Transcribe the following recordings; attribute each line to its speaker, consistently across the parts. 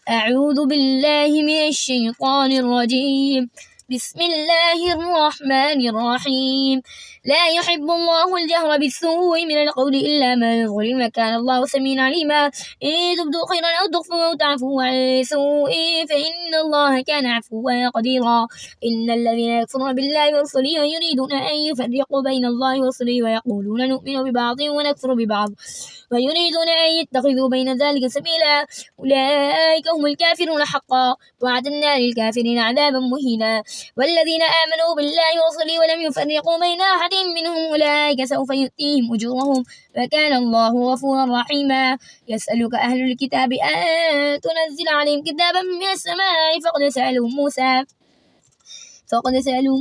Speaker 1: أعوذ بالله من الشيطان الرجيم. بسم الله الرحمن الرحيم. لا يحب الله الجهر بالسوء من القول إلا من ظلم، كان الله سميعا عليما. إن تبدوا خيرا أو تخفوا أو تعفوا عن سوء فإن الله كان عفوا قديرا. إن الذين يكفرون بالله ورسله ويريدون أن يفرقوا بين الله ورسله ويقولون نؤمن ببعض ونكفر ببعض ويريدون أن يتخذوا بين ذلك سبيلا أولئك هم الكافرون حقا، وأعتدنا للكافرين عذابا مهينا. والذين آمنوا بالله ورسله ولم يفرقوا بين أحد منهم أولئك سوف يؤتيهم أجورهم وكان الله غفورا رحيما. يسألك أهل الكتاب أن تنزل عليهم كتابا من السماء فقد سألوا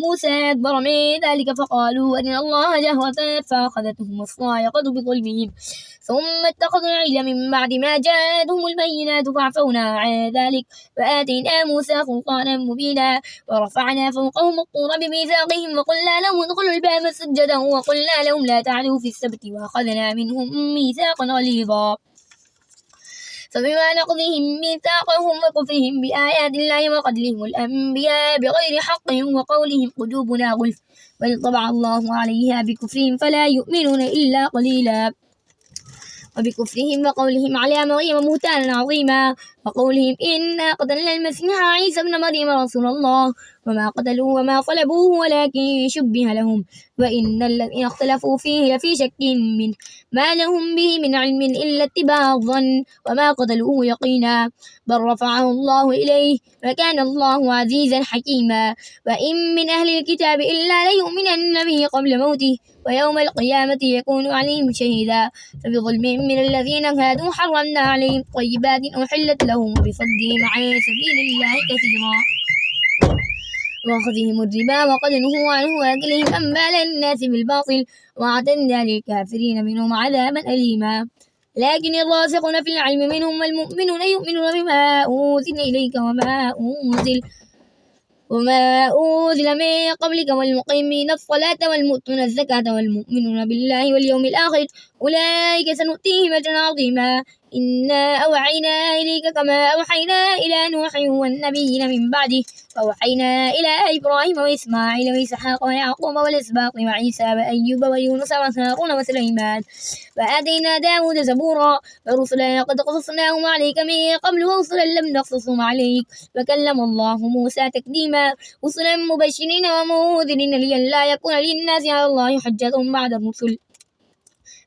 Speaker 1: موسى أكبر من ذلك فقالوا أرنا الله جهرة فأخذتهم الصاعقة بظلمهم ثم اتخذوا العجل من بعد ما جاءتهم البينات فعفونا عن ذلك وآتينا موسى سلطانا مبينا. ورفعنا فوقهم الطور بميثاقهم وقلنا لهم ادخلوا الباب سجدا وقلنا لهم لا تعدوا في السبت وأخذنا منهم ميثاقا غليظا. فبما نقضهم ميثاقهم وكفرهم بآيات الله وقتلهم الأنبياء بغير حق وقولهم قلوبنا غلف بل طبع الله عليها بكفرهم فلا يؤمنون إلا قليلا. وبكفرهم وقولهم على مريم بهتانا عظيما وقولهم إنا قتلنا المسيح عيسى ابن مريم رسول الله وما قتلوه وما صلبوه ولكن شبه لهم وإن الذين اختلفوا فيه لفي شك منه ما لهم به من علم إلا اتباع الظن وما قتلوه يقينا بل رفعه الله إليه وكان الله عزيزا حكيما. وإن من أهل الكتاب إلا ليؤمنن به قبل موته ويوم القيامة يكون عليهم شهيدا. فبظلم من الذين هادوا حرمنا عليهم طيبات أحلت لهم بصدهم عن سبيل الله كثيرا وأخذهم الربا وقد نهوا عنه وأكلهم أموال الناس بالباطل وأعتدنا للكافرين منهم عذابا أليما. لكن الراسخون في العلم منهم والمؤمنون يؤمنون بما أنزل إليك وما أنزل من قبلك والمقيمين الصلاة والمؤتون الزكاة والمؤمنون بالله واليوم الآخر أولئك سنؤتيهم أجرا عظيما. إنا أوحينا إليك كما أوحينا إلى نوح والنبيين من بعده وأوحينا إلى إبراهيم وإسماعيل وإسحاق ويعقوب والأسباط وعيسى وأيوب ويونس وهارون وسليمان وآتينا داود زبورا ورسلا قد قصصناهم عليك من قبل ورسلا لم نقصصهم عليك وكلم الله موسى تكليما. رسلا مبشرين ومنذرين لئلا يكون للناس على الله حجة بعد الرسل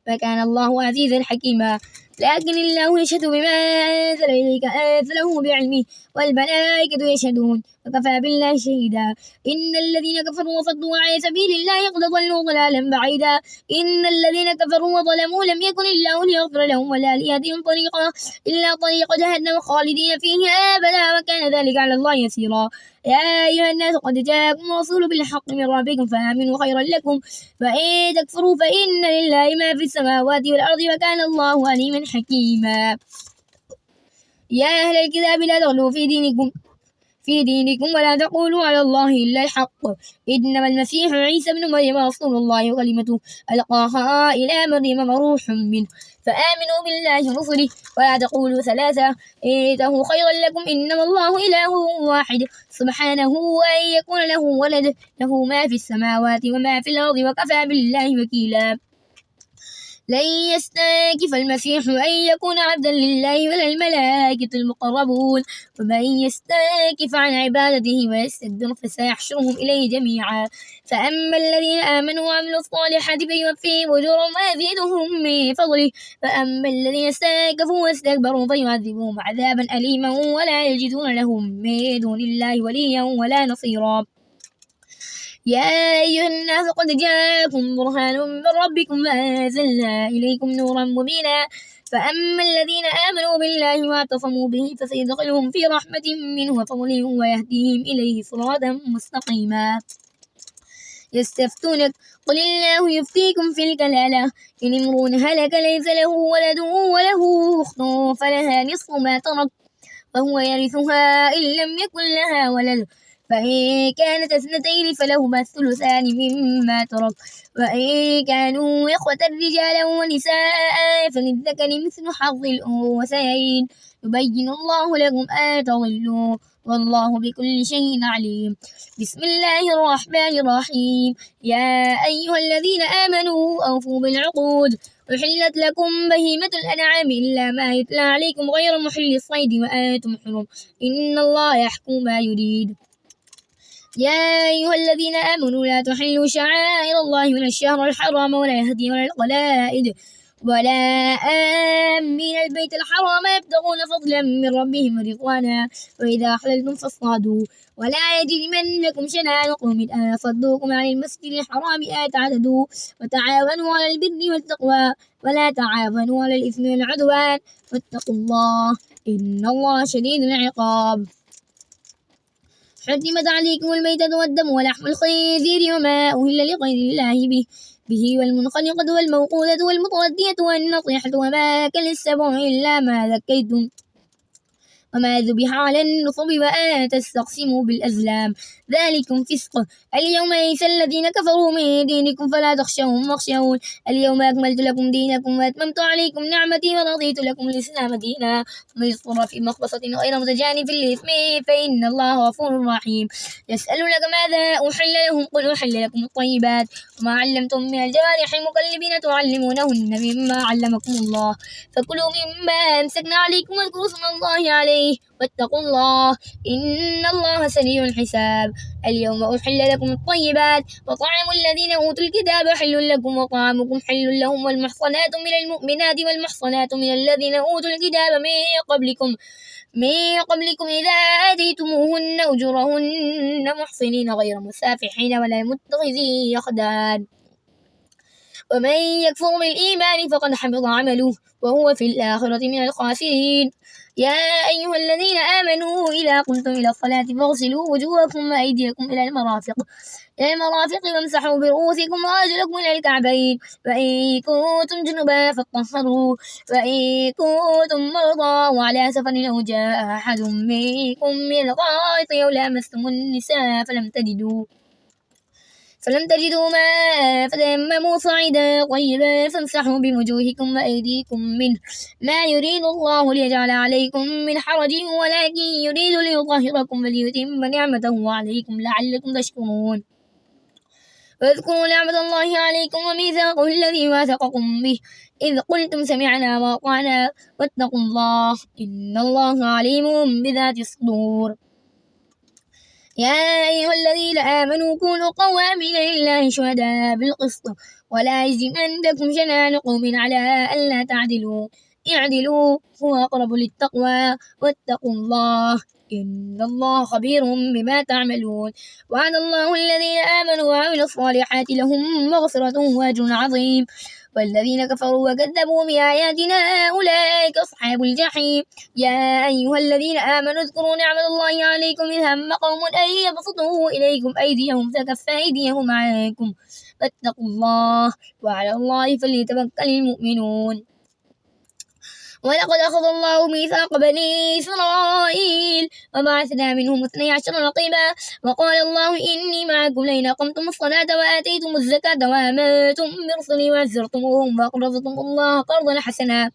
Speaker 1: وكان الله عزيزا حكيما. لكن الله يشهد بما أنزل إليك أنزله بعلمه والملائكة يشهدون وكفى بالله شهيدا. إن الذين كفروا وصدوا عن سبيل الله قد ضلوا ضلالا بعيدا. إن الذين كفروا وظلموا لم يكن الله ليغفر لهم ولا ليهديهم طريقا إلا طريق جهنم خالدين فيه أبدا وكان ذلك على الله يسيرا. يا أيها الناس قد جاءكم رسول بالحق من ربكم فآمنوا خيرا لكم وإن تكفروا فإن لله ما في السماوات والأرض وكان الله عليما حكيما. يا أهل الكتاب لا تغلوا في دينكم ولا تقولوا على الله إلا الحق إنما المسيح عيسى ابن مريم رسول الله وكلمته ألقاها إلى مريم وروح منه فآمنوا بالله ورسله ولا تقولوا ثلاثة إنه خيرا لكم إنما الله إله واحد سبحانه أن يكون له ولد له ما في السماوات وما في الأرض وكفى بالله وكيلا. لن يستنكف المسيح أن يكون عبدا لله ولا الملائكة المقربون ومن يستنكف عن عبادته ويستكبر فسيحشرهم إليه جميعا. فأما الذين آمنوا وعملوا الصالحات فيوفيهم أجورهم ويزيدهم من فضله وأما الذين استنكفوا واستكبروا فيعذبهم عذابا أليما ولا يجدون لهم من دون الله وليا ولا نصيرا. يا أيها الناس قد جاءكم برهان من ربكم وأنزلنا إليكم نورا مبينا. فأما الذين آمنوا بالله واعتصموا به فسيدخلهم في رحمة منه وفضله ويهديهم إليه صراطا مستقيما. يستفتونك قل الله يفتيكم في الكلالة إن امرؤ هلك ليس له ولد وله أخت فلها نصف ما ترك وهو يرثها إن لم يكن لها ولد فإن كانت اثنتين فلهما الثلثان مما ترك، وإن كانوا إخوة رجالا ونساء فللذكر مثل حظ الأنثيين يبين الله لكم أن تضلوا والله بكل شيء عليم. بسم الله الرحمن الرحيم. يا أيها الذين آمنوا أوفوا بالعقود. أحلت لكم بهيمة الأنعام إلا ما يتلى عليكم غير محل الصيد وأنتم حرم إن الله يحكم ما يريد. يا أيها الذين آمنوا لا تحلوا شعائر الله من الشهر الحرام ولا الهدي ولا القلائد ولا آمين البيت الحرام يبتغون فضلا من ربهم ورضوانا وإذا حللتم فاصطادوا ولا يجرمنكم شنآن قوم أن صدوكم عن المسجد الحرام أن تعتدوا وتعاونوا على البر والتقوى ولا تعاونوا على الإثم والعدوان واتقوا الله إن الله شديد العقاب. حرمت عليكم الميتة والدم ولحم الخنزير وما أهل لغير الله به والمنخنقة والموقوذة والمتردية والنطيحة وما أكل السبع إلا ما ذكيتم وما ذبح على النصب وأن تستقسموا بالأزلام ذلكم فسق. اليوم يئس الذين كفروا من دينكم فلا تخشوهم واخشون اليوم أكملت لكم دينكم وأتممت عليكم نعمتي ورضيت لكم الإسلام دينا ومن يضطر في مخبصة غير متجانف للإثم فإن الله غفور رحيم. يسألونك ماذا أحل لهم قل أحل لكم الطيبات وما علمتم من الجوارح مكلبين تعلمونهن مما علمكم الله فكلوا مما أمسكنا عليكم واذكروا اسم الله عليه واتقوا الله إن الله سريع الحساب. اليوم أحل لكم الطيبات وطعام الذين أوتوا الكتاب حل لكم وطعامكم حل لهم والمحصنات من المؤمنات والمحصنات من الذين أوتوا الكتاب من قبلكم إذا آتيتموهن أجورهن محصنين غير مسافحين ولا متخذي أخدان ومن يكفر بالإيمان فقد حبط عمله وهو في الآخرة من الخاسرين. يا أيها الذين آمنوا إذا قمتم إلى الصلاة فاغسلوا وجوهكم وأيديكم إلى المرافق وامسحوا برؤوسكم وأرجلكم إلى الكعبين وإن كنتم جنبا فاطهروا وإن كنتم مرضى وعلى سفر أو جاء أحد منكم من الغائط أو لامستم النساء فلم تجدوا ماء فتيمموا صعيدا طيبا فامسحوا بوجوهكم وأيديكم منه ما يريد الله ليجعل عليكم من حرج ولكن يريد ليطهركم وليتم نعمته عليكم لعلكم تشكرون. واذكروا نعمة الله عليكم وميثاقه الذي واثقكم به إذ قلتم سمعنا وأطعنا واتقوا الله إن الله عليم بذات الصدور. يا أيها الذين آمنوا كونوا قوامين لله شهداء بالقسط ولا يجرمنكم شنآن قوم على ألا تعدلوا اعدلوا هو أقرب للتقوى واتقوا الله إن الله خبير بما تعملون. وعد الله الذين آمنوا وعملوا الصالحات لهم مغفرة وأجر عظيم والذين كفروا وكذبوا بآياتنا أولئك أصحاب الجحيم. يا أيها الذين آمنوا اذكروا نعمة الله عليكم إذ هم قوم أن يبسطوا إليكم أيديهم فكف أيديهم عنكم فاتقوا الله وعلى الله فليتوكل المؤمنون. ولقد أخذ الله ميثاق بني إسرائيل وبعثنا منهم 12 رقيبا وقال الله إني معكم لئن أقمتم الصلاة وآتيتم الزكاة وآمنتم برسلي وعزرتموهم وأقرضتم الله قرضا حسنا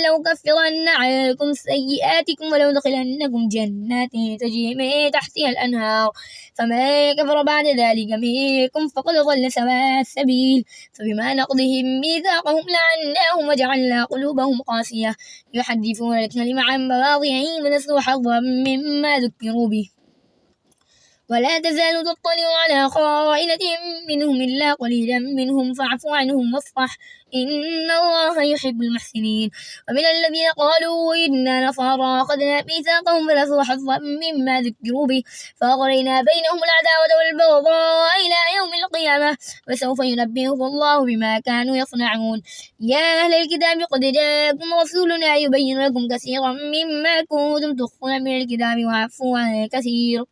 Speaker 1: لأكفرن عنكم سيئاتكم ولأدخلنكم جنات تجري من تحتها الأنهار فمن كفر بعد ذلك منكم فقد ضل سواء السبيل. فبما نقضهم ميثاقهم لعناهم وجعلنا قلوبهم قاسية يحرفون الكلم عن مواضعه ونسوا حظا مما ذكروا به ولا تزال تطلع على خائنة منهم إلا قليلا منهم فاعف عنهم واصفح إن الله يحب المحسنين. ومن الذين قالوا إنا نصارى أخذنا ميثاقهم فنسوا حظا مما ذكروا به فأغرينا بينهم العداوة والبغضاء إلى يوم القيامة وسوف ينبئهم الله بما كانوا يصنعون. يا أهل الكتاب قد جاءكم رسولنا يبين لكم كثيرا مما كنتم تخفون من الكتاب ويعفو عن كثير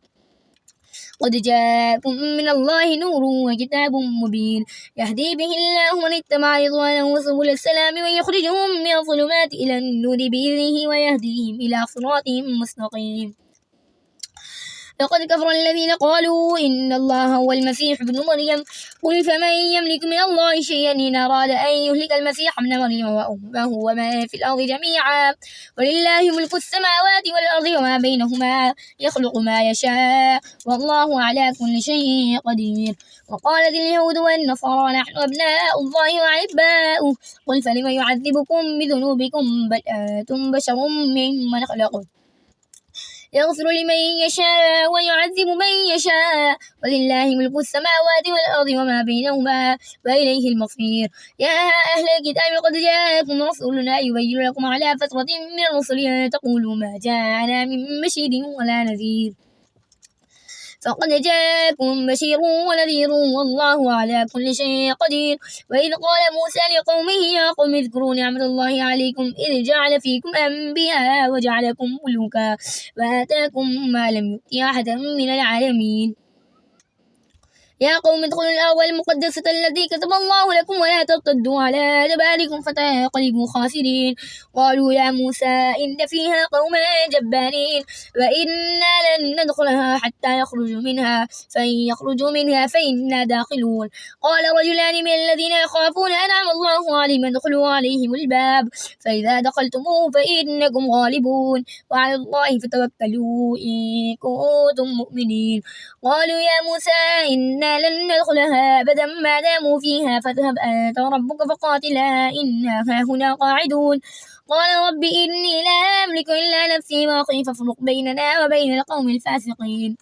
Speaker 1: قد جاءكم من الله نور وكتاب مبين يهدي به الله من اتبع رضوانه سبل السلام ويخرجهم من الظلمات إلى النور بإذنه ويهديهم إلى صراط مستقيم. لقد كفر الذين قالوا إن الله هو المسيح ابن مريم قل فمن يملك من الله شيئا إن أراد أن يهلك المسيح ابن مريم وأمه وما في الأرض جميعا ولله ملك السماوات والأرض وما بينهما يخلق ما يشاء والله على كل شيء قدير. وقالت اليهود والنصارى نحن أبناء الله وأحباؤه قل فلم يعذبكم بذنوبكم بل أنتم بشر ممن خلق يغفر لمن يشاء ويعذب من يشاء ولله ملك السماوات والأرض وما بينهما وإليه المصير. يا أهل الكتاب قد جاءكم رسولنا يبين لكم على فترة من الرسل أن تقولوا ما جاءنا من بشير ولا نذير فقد جاءكم بشير ونذير والله على كل شيء قدير. وإذ قال موسى لقومه يا قوم اذكروا نعمة الله عليكم إذ جعل فيكم أنبياء وجعلكم ملوكا وآتاكم ما لم يؤت أحدا من العالمين. يا قوم ادخلوا الأرض المقدسة التي كتب الله لكم ولا ترتدوا على أدباركم فتنقلبوا خاسرين. قالوا يا موسى إن فيها قوما جبارين وإنا لن ندخلها حتى يخرجوا منها فإن يخرجوا منها فإنا داخلون. قال رجلان من الذين يخافون أنعم الله عليهم ادخلوا عليهم الباب فإذا دخلتموه فإنكم غالبون وعلى الله فتوكلوا إن كنتم مؤمنين. قالوا يا موسى إنا لن ندخلها أبدا ما داموا فيها فاذهب أنت وربك فقاتلا إنا هاهنا قاعدون. قال رب إني لا أملك إلا نفسي وأخي فافرق بيننا وبين القوم الفاسقين.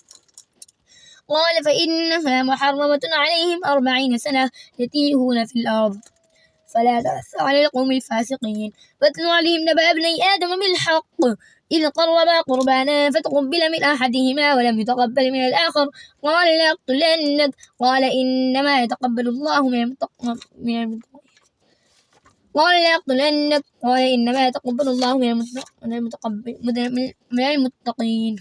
Speaker 1: قال فإنها محرمة عليهم 40 سنة يتيهون في الأرض فلا تأس على القوم الفاسقين. واتل عليهم نبأ ابني آدم بالحق إذ قربا قربانا فتقبل من أحدهما ولم يتقبل من الآخر قال لأقتلنك قال إنما يتقبل الله من المتقين قال لأقتلنك قال إنما يتقبل الله من المتقين.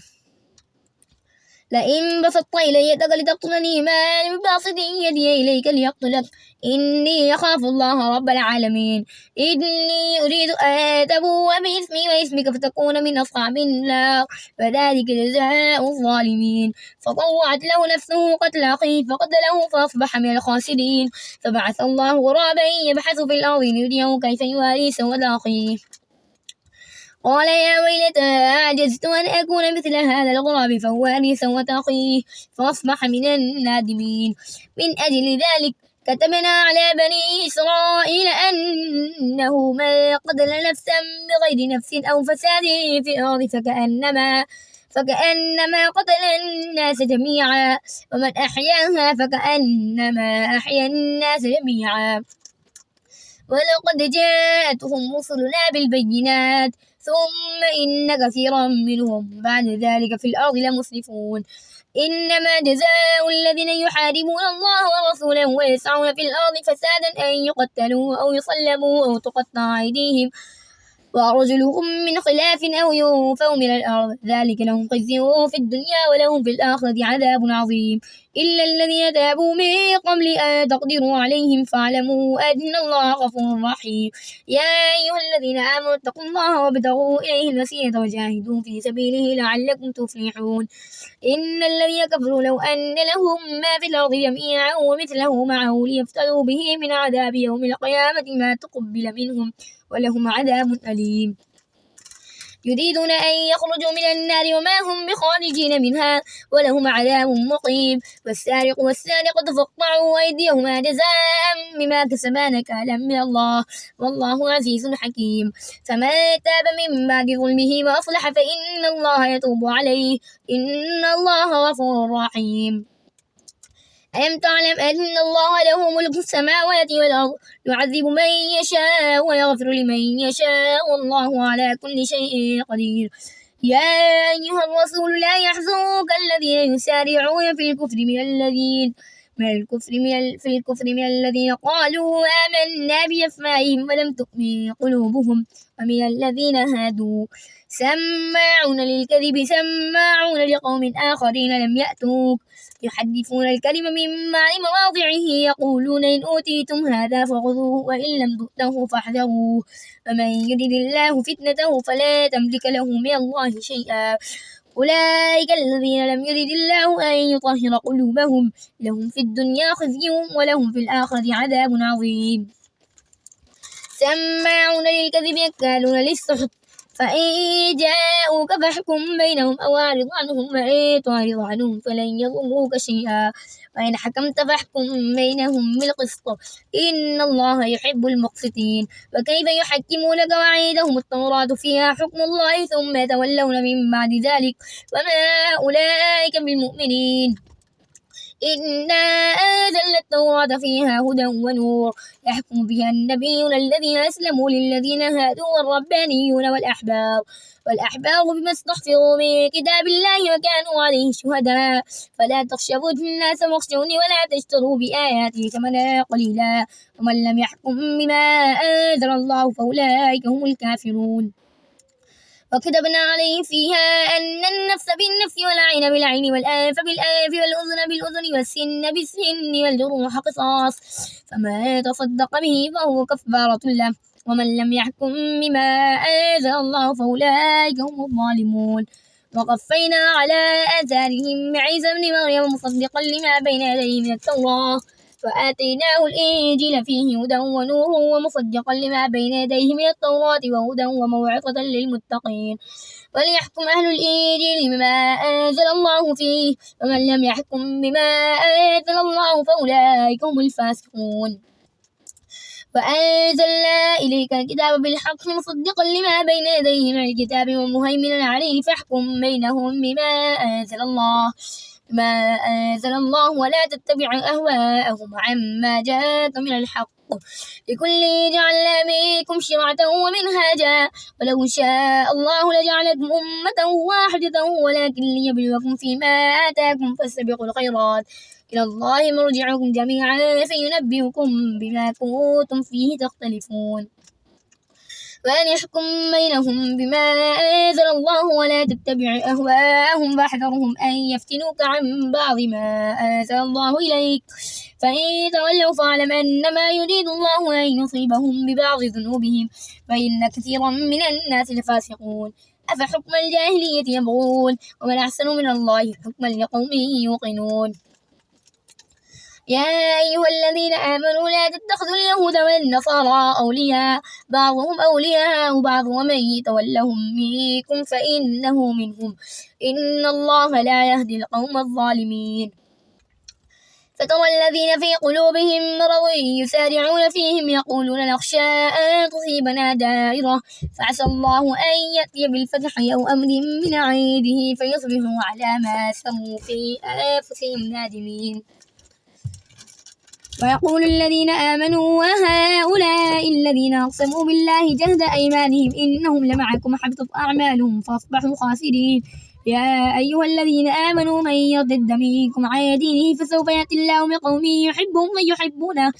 Speaker 1: لئن بسطت إلي يدك لتقتلني ما أنا بباسط يدي إليك ليقتلك إني أخاف الله رب العالمين. إني أريد أن تبوء بإثمي وإثمك فتكون من أصحاب النار فذلك جزاء الظالمين. فطوعت له نفسه قتل أخيه فقتله فأصبح من الخاسرين. فبعث الله غرابا يبحث في الأرض ليريه كيف يواري سوء أخيه قال يا ويلتى أعجزت أن أكون مثل هذا الغراب فواري سوء أخيه فأصبح من النادمين. من أجل ذلك كتبنا على بني إسرائيل أنه من قتل نفسا بغير نفس أو فساد في الأرض فكأنما قتل الناس جميعا ومن أحياها فكأنما أحيا الناس جميعا. ولقد جاءتهم رسلنا بالبينات ثم إن كثيرا منهم بعد ذلك في الأرض لمسرفون. إنما جزاء الذين يحاربون الله ورسوله ويسعون في الأرض فسادا أن يقتلوا أو يصلبوا أو تقطع أيديهم وأرجلهم من خلاف أو ينفوا من الأرض ذلك لهم خزي في الدنيا ولهم في الآخرة عذاب عظيم. إلا الذين تابوا من قبل أن تقدروا عليهم فاعلموا أن الله غفور رحيم. يا أيها الذين آمنوا اتقوا الله وابتغوا إليه الوسيلة وجاهدوا في سبيله لعلكم تفلحون. إن الذين كفروا لو أن لهم ما في الأرض جميعا ومثله معه ليفتدوا به من عذاب يوم القيامة ما تقبل منهم ولهم عذاب أليم. يريدون أن يخرجوا من النار وما هم بخارجين منها ولهم عذاب مقيم. والسارق والسارقة فاقطعوا أيديهما جزاء بما كسبا نكالا من الله والله عزيز حكيم. فمن تاب من بعد ظلمه وأصلح فإن الله يتوب عليه إن الله غفور رحيم. ألم تعلم أن الله له ملك السماوات والأرض يعذب من يشاء ويغفر لمن يشاء والله على كل شيء قدير. يا أيها الرسول لا يحزنك الذين يسارعون في الكفر من الذين قالوا آمنا بأفواههم ولم تؤمن قلوبهم ومن الذين هادوا سماعون للكذب سماعون لقوم آخرين لم يأتوك يحدثون الكلم من مواضعه يقولون إن أوتيتم هذا فخذوه وإن لم تؤتوه فاحذروه ومن يرد الله فتنته فلا تملك له من الله شيئا أولئك الذين لم يرد الله أن يطهر قلوبهم لهم في الدنيا خزي ولهم في الآخرة عذاب عظيم سماعون للكذب أكالون للسحت فإن جاءوك فاحكم بينهم أو أعرض عنهم وإن تعرض عنهم فلن يضروك شيئا وإن حكمت فاحكم بينهم بالقسط إن الله يحب المقسطين وكيف يحكمونك وعندهم التوراة فيها حكم الله ثم يتولون من بعد ذلك وما أولئك بالمؤمنين إنا أنزلنا التوراة فيها هدى ونور يحكم بها النبيون الذين أسلموا للذين هادوا والربانيون والأحبار بما استحفظوا من كتاب الله وكانوا عليه شهداء فلا تخشوا الناس واخشوني ولا تشتروا بآياتي ثمنا قليلا ومن لم يحكم بما أنزل الله فأولئك هم الكافرون وكتبنا عليه فيها أن النفس بالنفس والعين بالعين والأنف بالأنف والأذن بالأذن والسن بالسن والجروح قصاص فما تصدق به فهو كفارة له ومن لم يحكم بما أنزل الله فأولئك هم الظالمون وقفينا على آثارهم بعيسى ابن مريم مصدقا لما بين يديه من التوراة وآتيناه الإنجيل فيه هدى ونور ومصدقا لما بين يديه من التوراة وهدى وموعظة للمتقين وليحكم أهل الإنجيل بما أنزل الله فيه ومن لم يحكم بما أنزل الله فأولئك هم الفاسقون وأنزلنا إليك الكتاب بالحق مصدقا لما بين يديه من الكتاب ومهيمنا عليه فاحكم بينهم بما أنزل الله ولا تتبع أهواءهم عما جاءك من الحق لكل جعلنا منكم شرعة ومنهاجا ولو شاء الله لجعلكم أمة واحدة ولكن ليبلوكم فيما آتاكم فاستبقوا الخيرات إلى الله مرجعكم جميعا فينبئكم بما كنتم فيه تختلفون وأن يحكم بينهم بما أنزل الله ولا تتبع أهواءهم واحذرهم أن يفتنوك عن بعض ما أنزل الله إليك فإن تولوا فاعلم أنما يريد الله أن يصيبهم ببعض ذنوبهم وإن كثيرا من الناس لفاسقون أفحكم الجاهلية يبغون ومن أحسن من الله حكما لقوم يوقنون يا أيها الذين آمنوا لا تتخذوا اليهود والنصارى أولياء بعضهم أولياء بعض ومن يتولهم منكم فإنه منهم إن الله لا يهدي القوم الظالمين فترى الذين في قلوبهم مرض يسارعون فيهم يقولون نخشى أن تصيبنا دائرة فعسى الله أن يأتي بالفتح أو أمر من عنده فيصبحوا على ما سموا في أنفسهم نادمين ويقول الذين آمنوا وهؤلاء الذين أقسموا بالله جهد أيمانهم إنهم لمعكم حبطت أعمالهم فأصبحوا خاسرين يا أيها الذين آمنوا من يرتد منكم عن دينه فسوف يأتي الله بقوم يحبهم ويحبونه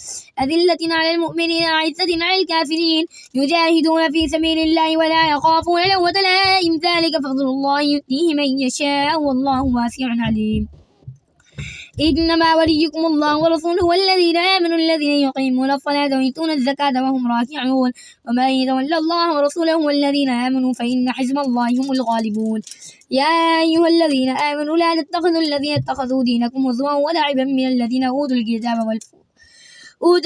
Speaker 1: أذلة على المؤمنين أعزة على الكافرين يجاهدون في سبيل الله ولا يخافون لومة لائم ذلك فضل الله يؤتيه من يشاء والله واسع عليم إنما وليكم الله ورسوله والذين آمنوا الذين يقيمون الصلاة ويؤتون الزكاة وهم راكعون ومن يتولى الله ورسوله والذين آمنوا فإن حزب الله هم الغالبون يا أيها الذين آمنوا لا تتخذوا الذين اتخذوا دينكم هزوا ولعبا من الذين أوتوا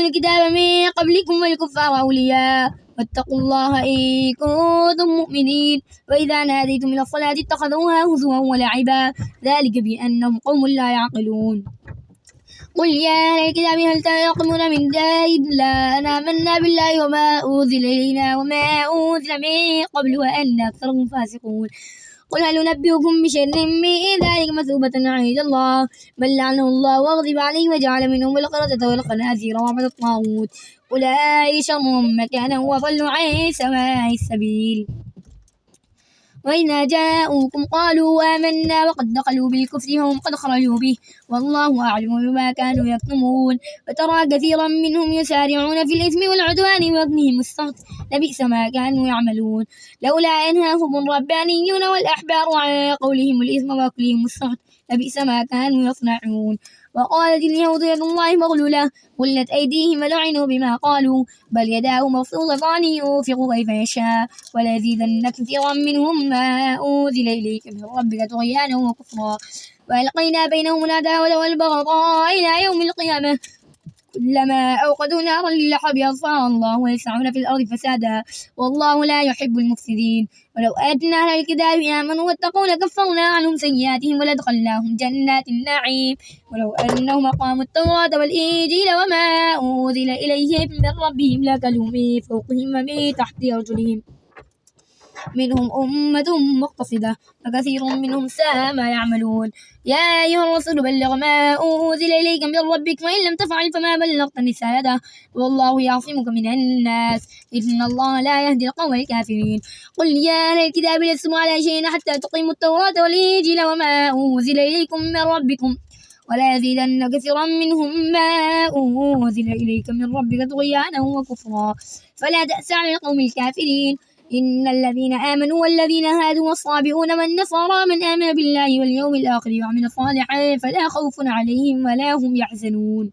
Speaker 1: الكتاب من قبلكم والكفار أولياء واتقوا الله إن كنتم مؤمنين وإذا ناديتم إلى الصلاة اتخذوها هزوا ولعبا ذلك بأنهم قوم لا يعقلون قل يا أهل الكتاب هل تنقمون من دائب لا آمنا بالله وما أنزل إلينا وما أنزل من قبل وأن أكثرهم فاسقون قل هل ننبئكم بشر من ذلك مثوبة عند الله بل لعنه الله وغضب عليه وجعل منهم القردة والخنازير وعبد الطاغوت أولئك شر مكانا وضلوا عن سواء السبيل وإذا جاءوكم قالوا آمنا وقد دخلوا بالكفر وهم قد خرجوا به والله أعلم بما كانوا يكتمون وترى كثيرا منهم يسارعون في الإثم والعدوان وابنهم السخط لبئس ما كانوا يعملون لولا أنهاهم الربانيون والأحبار عن قولهم الإثم وأكلهم السخط لبئس ما كانوا يصنعون وقالت اليهود يد الله مغلولة غلت أيديهم ولعنوا بما قالوا بل يداه مبسوطتان ينفق كيف يشاء وليزيدن كثيرا منهم ما أنزل إليك من ربك طغيانا وكفرا وألقينا بينهم العداوة والبغضاء إلى يوم القيامة كلما أوقدوا نارا للحرب أطفأها الله ويسعون في الأرض فسادا والله لا يحب المفسدين ولو آتنا أهل الكتاب آمنوا واتقوا لكفرنا عنهم سيئاتهم ولأدخلناهم جنات النعيم ولو أنهم أقاموا التوراة والإنجيل وما أنزل إليهم من ربهم لأكلوا من فوقهم ومن تحت أرجلهم منهم أمة مقتصدة وكثير منهم ساء ما يعملون يا أيها الرسول بلغ ما أنزل إليك من ربك وإن لم تفعل فما بلغت رسالته والله يعصمك من الناس إن الله لا يهدي القوم الكافرين قل يا أهل الكتاب لستم على شيء حتى تقيموا التوراة والإنجيل وما أنزل إليكم من ربكم ولا يزيدن كثيرا منهم ما أنزل إليك من ربك طغيانا وكفرا فلا تأس على القوم الكافرين إن الذين آمنوا والذين هادوا والصابئون والنصارى من آمن بالله واليوم الآخر وعمل صالحا فلا خوف عليهم ولا هم يحزنون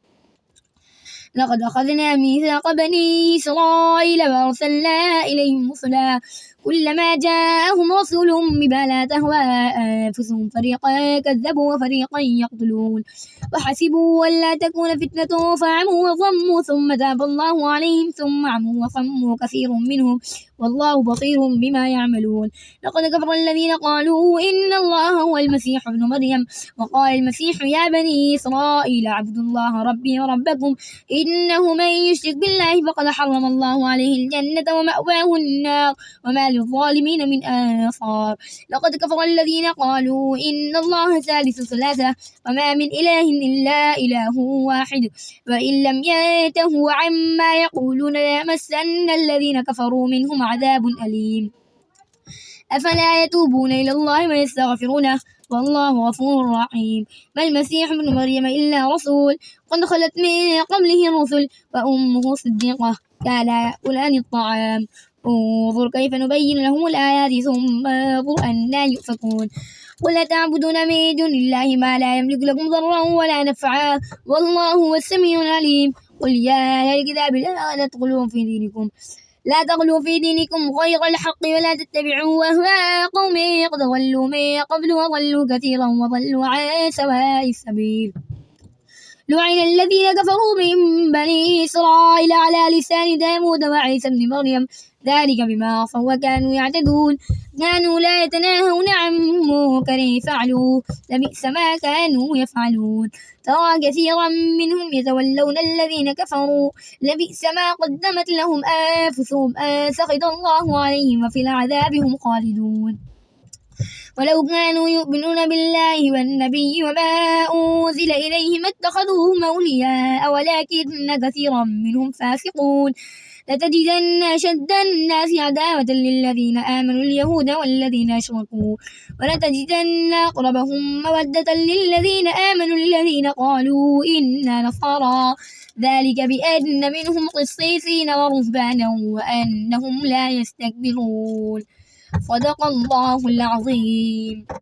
Speaker 1: لقد أخذنا ميثاق بني إسرائيل وأرسلنا إليهم رسلا كلما جاءهم رسول بما لا تهوى أنفسهم فريقا كذبوا وفريقا يقتلون وحسبوا ألا تكون فتنة فعموا وصموا ثم تاب الله عليهم ثم عموا وصموا كثير منهم والله بصير بما يعملون لقد كفر الذين قالوا إن الله هو المسيح ابن مريم وقال المسيح يا بني إسرائيل اعبدوا الله ربي وربكم إنه من يشرك بالله فقد حرم الله عليه الجنة ومأواه النار وما للظالمين من أنصار لقد كفر الذين قالوا إن الله ثالث ثلاثة وما من إله إلا إله واحد وإن لم ينتهوا عما يقولون ليمسن الذين كفروا منهم عذاب أليم أفلا يتوبون إلى الله ويستغفرونه والله غفور رحيم ما المسيح ابن مريم إلا رسول قد خلت من قبله الرسل وأمه صديقة كانا يأكلان الطعام انظر كيف نبين لهم الآيات ثم انظر أنا يؤفكون قل تعبدون من دون الله ما لا يملك لكم ضرا ولا نفعا والله هو السميع العليم قل يا أهل الكتاب لا تغلوا في دينكم غير الحق ولا تتبعوا أهواء قوم قد ضلوا من قبل وضلوا كثيرا وضلوا عن سواء السبيل لعن الذين كفروا من بني إسرائيل على لسان داود وعيسى بن مريم ذلك بما عصوا وكانوا يعتدون كانوا لا يتناهون عن منكر فعلوا لبئس ما كانوا يفعلون ترى كثيرا منهم يتولون الذين كفروا لبئس ما قدمت لهم أنفسهم أن سخط الله عليهم وفي العذاب هم خالدون ولو كانوا يؤمنون بالله والنبي وما أنزل إليه ما اتخذوهم أولياء ولكن كثيرا منهم فاسقون لتجدن أشد الناس عداوة للذين آمنوا اليهود والذين أشركوا ولتجدن أقربهم مودة للذين آمنوا الذين قالوا إنا نصارى ذلك بأن منهم قسيسين ورهبانا وأنهم لا يستكبرون صدق الله العظيم.